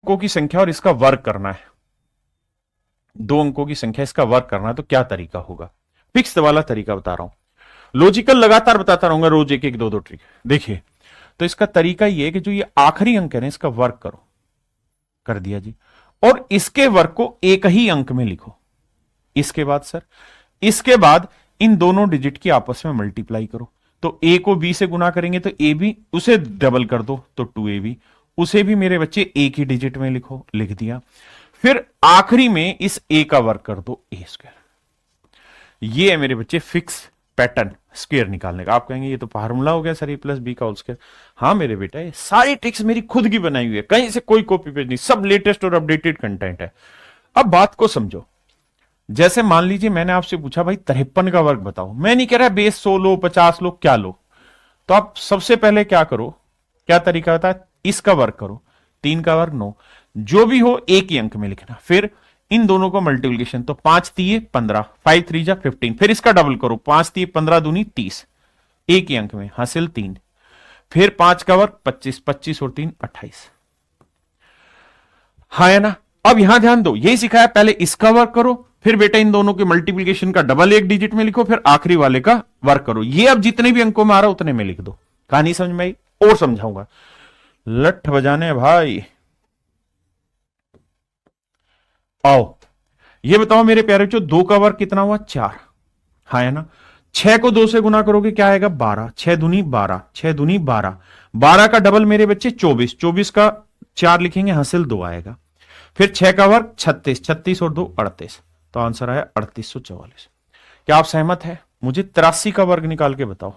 अंकों की संख्या और इसका वर्ग करना है, 2 अंकों की संख्या इसका वर्ग करना है, तो क्या तरीका होगा? फिक्स वाला तरीका बता रहा हूं, लॉजिकल लगातार बताता रहूंगा, रोज एक एक दो दो ट्रिक। देखिए, तो इसका तरीका यह है कि जो ये आखिरी अंक है ना, इसका वर्ग करो, कर दिया जी, और इसके वर्ग को एक ही अंक में लिखो। इसके बाद सर, इसके बाद इन दोनों डिजिट की आपस में मल्टीप्लाई करो, तो ए को बी से गुना करेंगे तो ए बी, उसे डबल कर दो तो 2ab, उसे भी मेरे बच्चे एक ही डिजिट में लिखो, लिख दिया। फिर आखिरी में इस ए का वर्ग कर दो, ए स्क्वायर। ये है मेरे बच्चे फिक्स पैटर्न स्क्वायर निकालने का। आप कहेंगे ये तो फार्मूला हो गया सर, ए प्लस बी का होल स्क्वायर। हाँ मेरे बेटा, ये सारी ट्रिक्स मेरी खुद की बनाई हुई है, कहीं से कोई कॉपी पेज नहीं, सब लेटेस्ट और अपडेटेड कंटेंट है। अब बात को समझो, जैसे मान लीजिए मैंने आपसे पूछा भाई 53 का वर्ग बताओ, मैं नहीं कह रहा बेस 100 लो, 50 लो, क्या लो, तो आप सबसे पहले क्या करो, क्या तरीका होता है, इसका वर्ग करो, 3 का वर्ग 9, जो भी हो एक ही अंक में लिखना। फिर इन दोनों को मल्टीप्लिकेशन, तो 5 3 15, 5 3 जा 15, फिर इसका डबल करो, 5 3 15 दूनी 30, एक ही अंक में, हासिल 3। फिर 5 का वर्ग 25, 25 और 3 28। हाँ है ना? अब यहां ध्यान दो, यही सिखाया, पहले इसका वर्ग करो, फिर बेटा इन दोनों के मल्टीप्लिकेशन का डबल एक डिजिट में लिखो, फिर आखिरी वाले का वर्ग करो। ये अब जितने भी अंकों में आ रहा उतने में लिख दो। कहानी समझ में आई? और समझाऊंगा, लठ बजाने भाई। आओ, ये बताओ मेरे प्यारे बच्चों, 2 का वर्ग कितना हुआ? 4। हाँ है ना? 6 को 2 से गुना करोगे क्या आएगा? 12, 6 दूनी 12, 6 दूनी 12, 12 का डबल मेरे बच्चे 24, 24 का 4 लिखेंगे, हासिल 2 आएगा। फिर 6 का वर्ग 36, 36 और 2 38, तो आंसर आया 3844। क्या आप सहमत है? मुझे 83 का वर्ग निकाल के बताओ।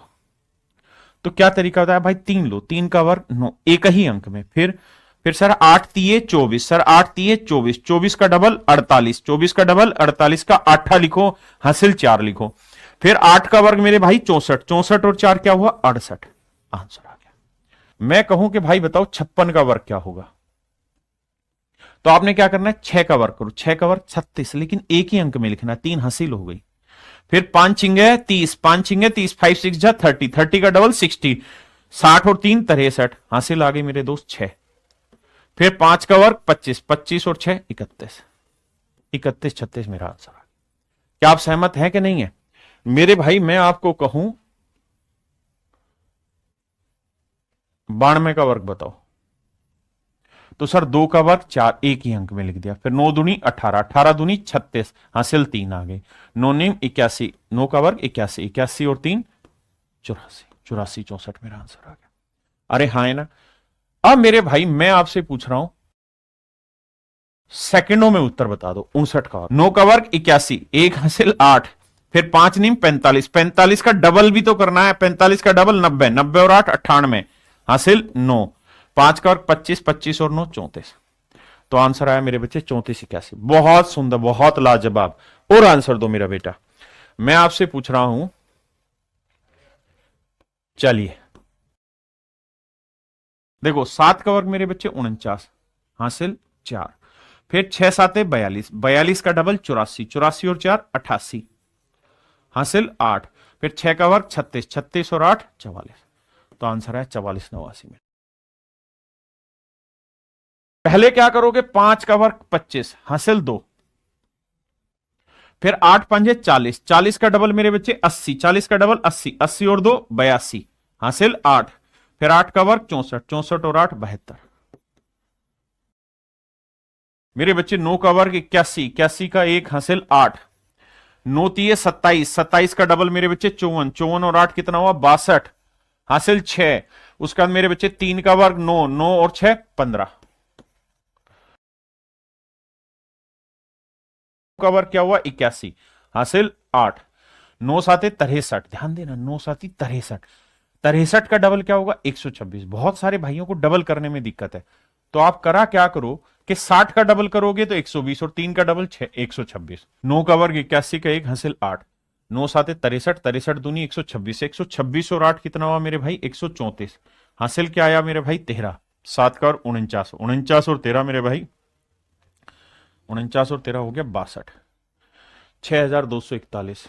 तो क्या तरीका होता है भाई? 3 लो, 3 का वर्ग 9, एक ही अंक में। फिर सर 8 3 24, सर 8 3 24, 24 का डबल 48, 24 का डबल 48 का 8 लिखो, हासिल 4 लिखो। फिर 8 का वर्ग मेरे भाई 64, 64 और 4 क्या हुआ? 68, आंसर आ गया। मैं कहूं कि भाई बताओ 56 का वर्ग क्या होगा, तो आपने क्या करना है? 6 का वर्ग करो, 6 का वर्ग 36, लेकिन एक ही अंक में लिखना, 3 हासिल हो गई। फिर 5 चिंगे 30, 5 चिंगे 30, 5 6 जा 30, 30 का डबल 60, 60 और 3 63, हासिल आ गई मेरे दोस्त 6। फिर 5 का वर्ग 25, 25 और 6 31, 31 36 मेरा आंसर आ गया। क्या आप सहमत हैं कि नहीं है? मेरे भाई मैं आपको कहूं 92 का वर्ग बताओ, तो सर 2 का वर्ग 4, एक ही अंक में लिख दिया। फिर 9 दूनी 18, 18 दूनी 36, हासिल 3 आ गई। 9 नीम 81, 9 का वर्ग 81, 81 और 3 84, 84 64 मेरा आंसर आ गया। अरे हाँ है ना? अब मेरे भाई मैं आपसे पूछ रहा हूं, सेकंडों में उत्तर बता दो। 59 का, 9 का वर्ग 81, एक हासिल 8, फिर 5 नीम 45, 45 का डबल भी तो करना है, 45 का डबल 90, 90 और 8 98, हासिल 9, 5 का वर्ग 25, 25 और 9 34, तो आंसर आया मेरे बच्चे 34 81। बहुत सुंदर, बहुत लाजवाब। और आंसर दो मेरा बेटा। मैं आपसे पूछ रहा हूं, चलिए देखो, 7 का वर्ग मेरे बच्चे 49, हासिल 4, फिर 6 7 42, 42 का डबल 84, 84 और 4 88, हासिल 8, फिर 6 का वर्ग 36, 36 और 8 44, तो आंसर है 44 89 में। पहले क्या करोगे? 5 का वर्ग 25, हासिल 2, फिर 8 पंजे 40, 40 का डबल मेरे बच्चे 80, 40 का डबल 80, 80 और 2 82, हासिल 8, फिर 8 का वर्ग 64, 64 और 8 72, मेरे बच्चे 9 का वर्ग 81, 81 का 1 हासिल 8, 9 तीये 27, 27 का डबल मेरे बच्चे 54, 54 और 8 कितना हुआ? 62, हासिल 6, उसके बाद मेरे बच्चे 3 का वर्ग 9, 9 और 6 15, का वर्ग क्या हुआ? 81, हासिल 8, 9 साते 63, ध्यान देना 9 साती 63, 63 का डबल क्या होगा? 126। बहुत सारे भाइयों को डबल करने में दिक्कत है, तो आप करा क्या करो कि 60 का डबल करोगे तो 120 और 3 का डबल 126, 9 का वर्ग 81 का 1 हासिल 8, 9 साते 63, 63 दूनी 126, 126 और 8 कितना हुआ मेरे भाई? 134, हासिल क्या आया मेरे भाई? 13, 7 का और 49, 49 और 13 मेरे भाई 49 और 13 हो गया 62, 6241,